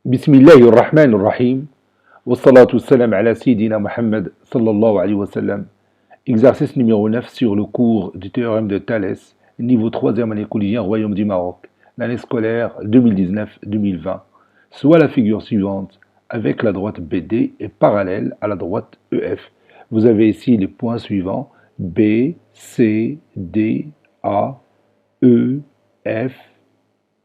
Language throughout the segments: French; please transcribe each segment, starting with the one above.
بسم الله الرحمن الرحيم والصلاة والسلام على سيدنا Mohammed sallallahu alayhi wa sallam. Exercice numéro 9 sur le cours du théorème de Thalès, niveau 3e année collégien Royaume du Maroc, l'année scolaire 2019-2020. Soit la figure suivante avec la droite BD est parallèle à la droite EF. Vous avez ici les points suivants B, C, D, A, E, F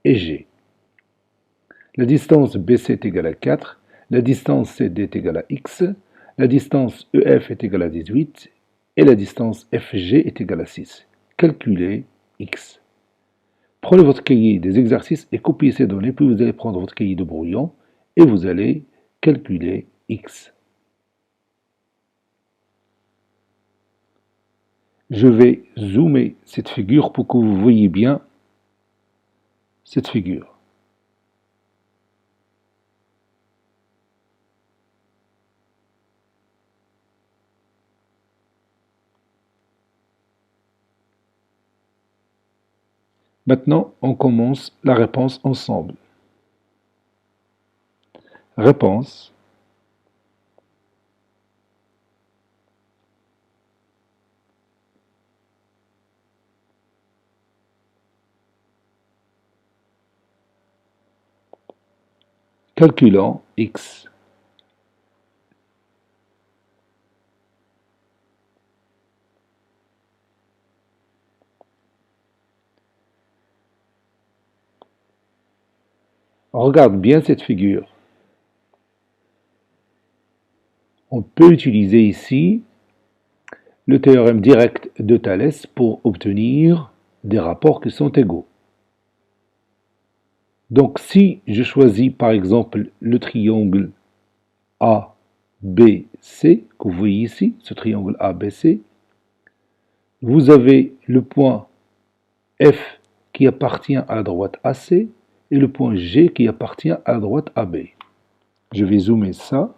et G. La distance BC est égale à 4, la distance CD est égale à X, la distance EF est égale à 18 et la distance FG est égale à 6. Calculez X. Prenez votre cahier des exercices et copiez ces données, puis vous allez prendre votre cahier de brouillon et vous allez calculer X. Je vais zoomer cette figure pour que vous voyez bien cette figure. Maintenant, on commence la réponse ensemble. Réponse. Calculant X. On regarde bien cette figure. On peut utiliser ici le théorème direct de Thalès pour obtenir des rapports qui sont égaux. Donc si je choisis par exemple le triangle ABC, que vous voyez ici, ce triangle ABC, vous avez le point F qui appartient à la droite AC et le point G qui appartient à la droite AB. Je vais zoomer ça.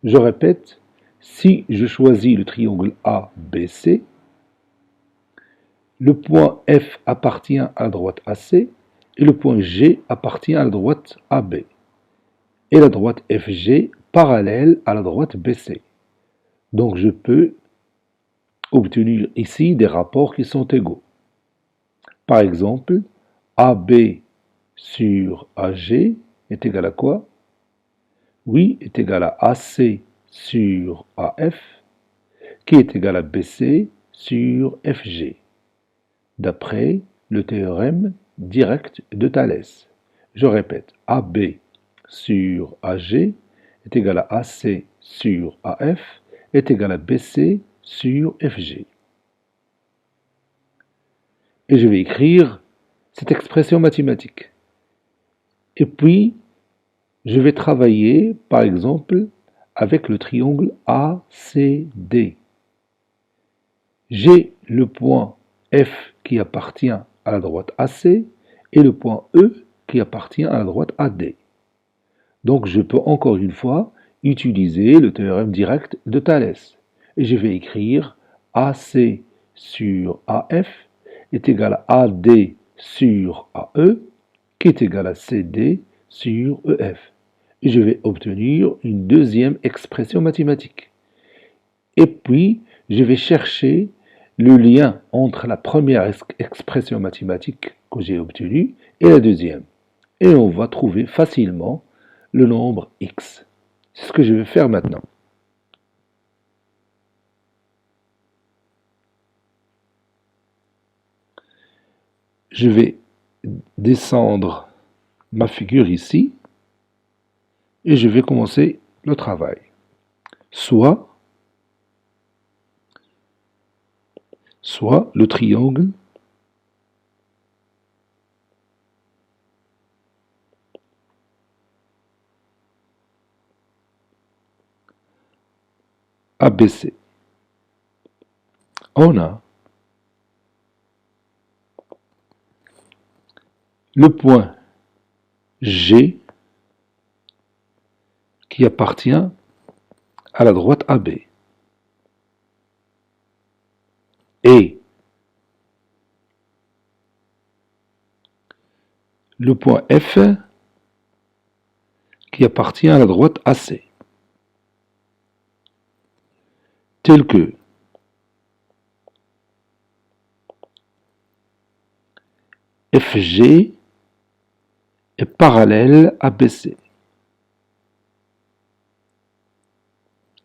Je répète, si je choisis le triangle ABC, le point F appartient à la droite AC et le point G appartient à la droite AB. Et la droite FG parallèle à la droite BC. Donc je peux obtenir ici des rapports qui sont égaux. Par exemple, AB sur AG est égal à quoi? Oui, est égal à AC sur AF, qui est égal à BC sur FG, d'après le théorème direct de Thalès. Je répète, AB sur AG est égal à AC sur AF est égal à BC sur FG. Et je vais écrire cette expression mathématique. Et puis, je vais travailler, par exemple, avec le triangle ACD. J'ai le point F qui appartient à la droite AC et le point E qui appartient à la droite AD. Donc je peux encore une fois utiliser le théorème direct de Thalès. Et je vais écrire AC sur AF est égal à AD sur AE qui est égal à CD sur EF. Et je vais obtenir une deuxième expression mathématique. Et puis, je vais chercher le lien entre la première expression mathématique que j'ai obtenue et la deuxième. Et on va trouver facilement le nombre x. C'est ce que je vais faire maintenant. Je vais descendre ma figure ici et je vais commencer le travail. Soit le triangle ABC. On a le point G qui appartient à la droite AB. Et le point F qui appartient à la droite AC, tel que FG est parallèle à BC.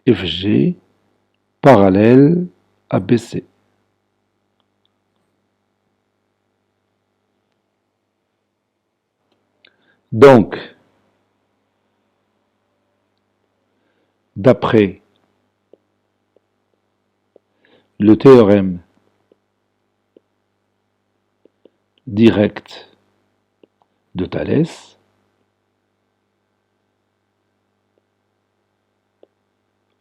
FG parallèle à BC. Donc, d'après le théorème direct de Thalès,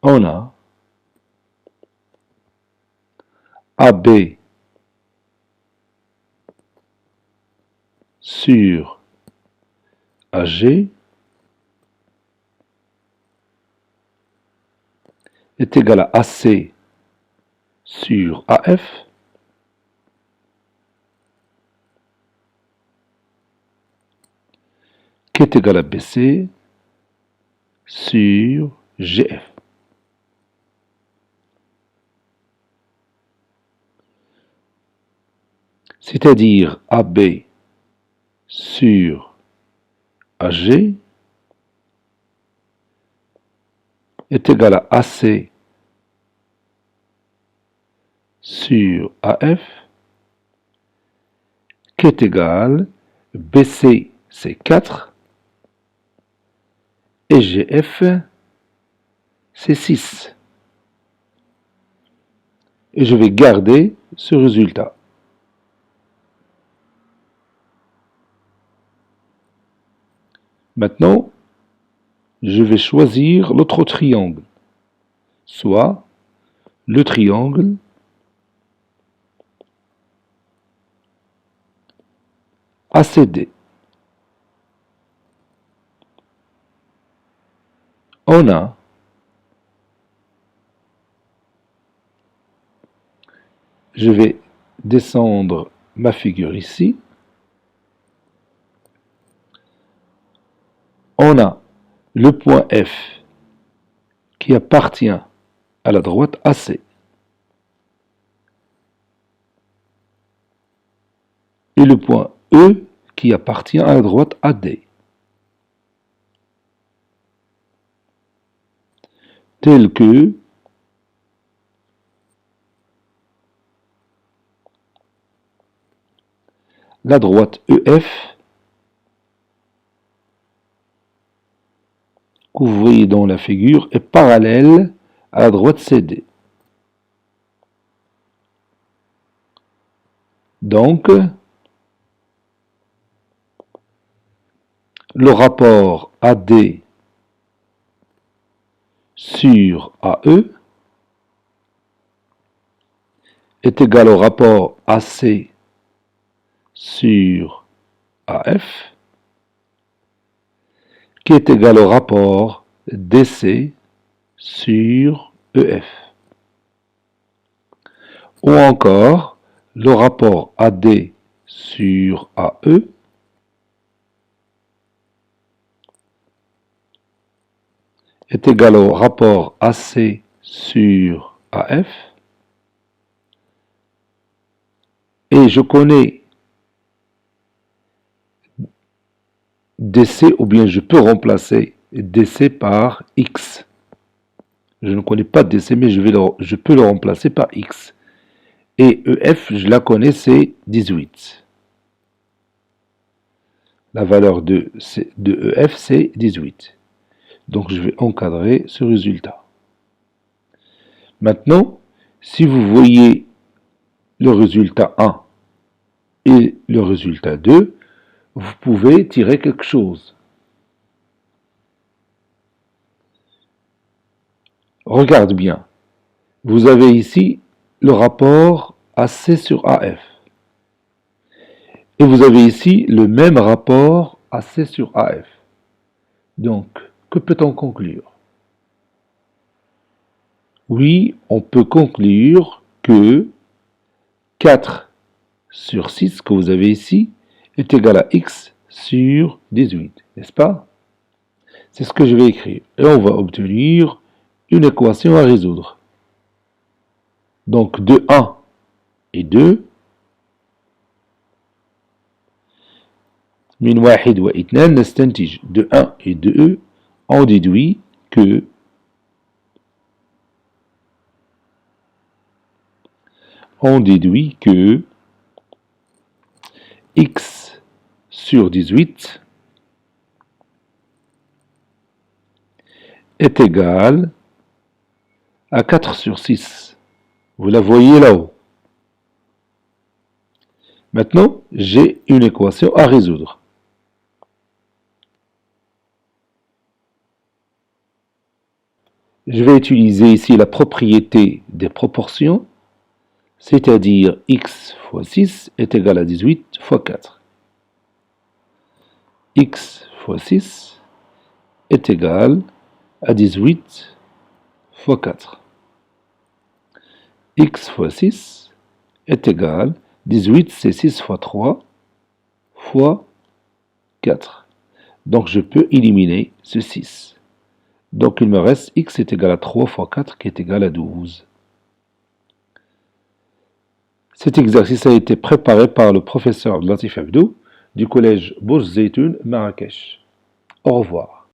on a AB sur AG est égal à AC sur AF qui est égal à BC sur GF. C'est-à-dire AB sur AG est égal à AC sur AF qui est égal BC c'est 4 et GF c'est 6. Et je vais garder ce résultat. Maintenant, je vais choisir l'autre triangle, soit le triangle ACD. On a je vais descendre ma figure ici. On a le point F qui appartient à la droite AC. Et le point E qui appartient à la droite AD. Tel que la droite EF que vous voyez dans la figure est parallèle à la droite CD. Donc, le rapport AD sur AE est égal au rapport AC sur AF qui est égal au rapport DC sur EF. Ou encore le rapport AD sur AE est égal au rapport AC sur AF. Et je connais DC, ou bien je peux remplacer DC par X. Je ne connais pas DC, mais je peux le remplacer par X. Et EF, je la connais, c'est 18. La valeur de EF, c'est 18. Donc je vais encadrer ce résultat. Maintenant, si vous voyez le résultat 1 et le résultat 2, vous pouvez tirer quelque chose. Regarde bien. Vous avez ici le rapport AC sur AF. Et vous avez ici le même rapport AC sur AF. Donc, que peut-on conclure? Oui, on peut conclure que 4 sur 6 que vous avez ici est égal à X sur 18, n'est-ce pas? C'est ce que je vais écrire. Et on va obtenir une équation à résoudre. Donc de 1 et 2, من واحد واثنان نستنتج. De 1 et 2, on déduit que x sur 18 est égal à 4 sur 6. Vous la voyez là-haut. Maintenant, j'ai une équation à résoudre. Je vais utiliser ici la propriété des proportions, c'est-à-dire x fois 6 est égal à 18 fois 4. X fois 6 est égal à 18 fois 4. X fois 6 est égal, 18 c'est 6 fois 3 fois 4. Donc je peux éliminer ce 6. Donc il me reste x est égal à 3 fois 4 qui est égal à 12. Cet exercice a été préparé par le professeur Latif Abdou du collège Bourj Zeytoun, Marrakech. Au revoir.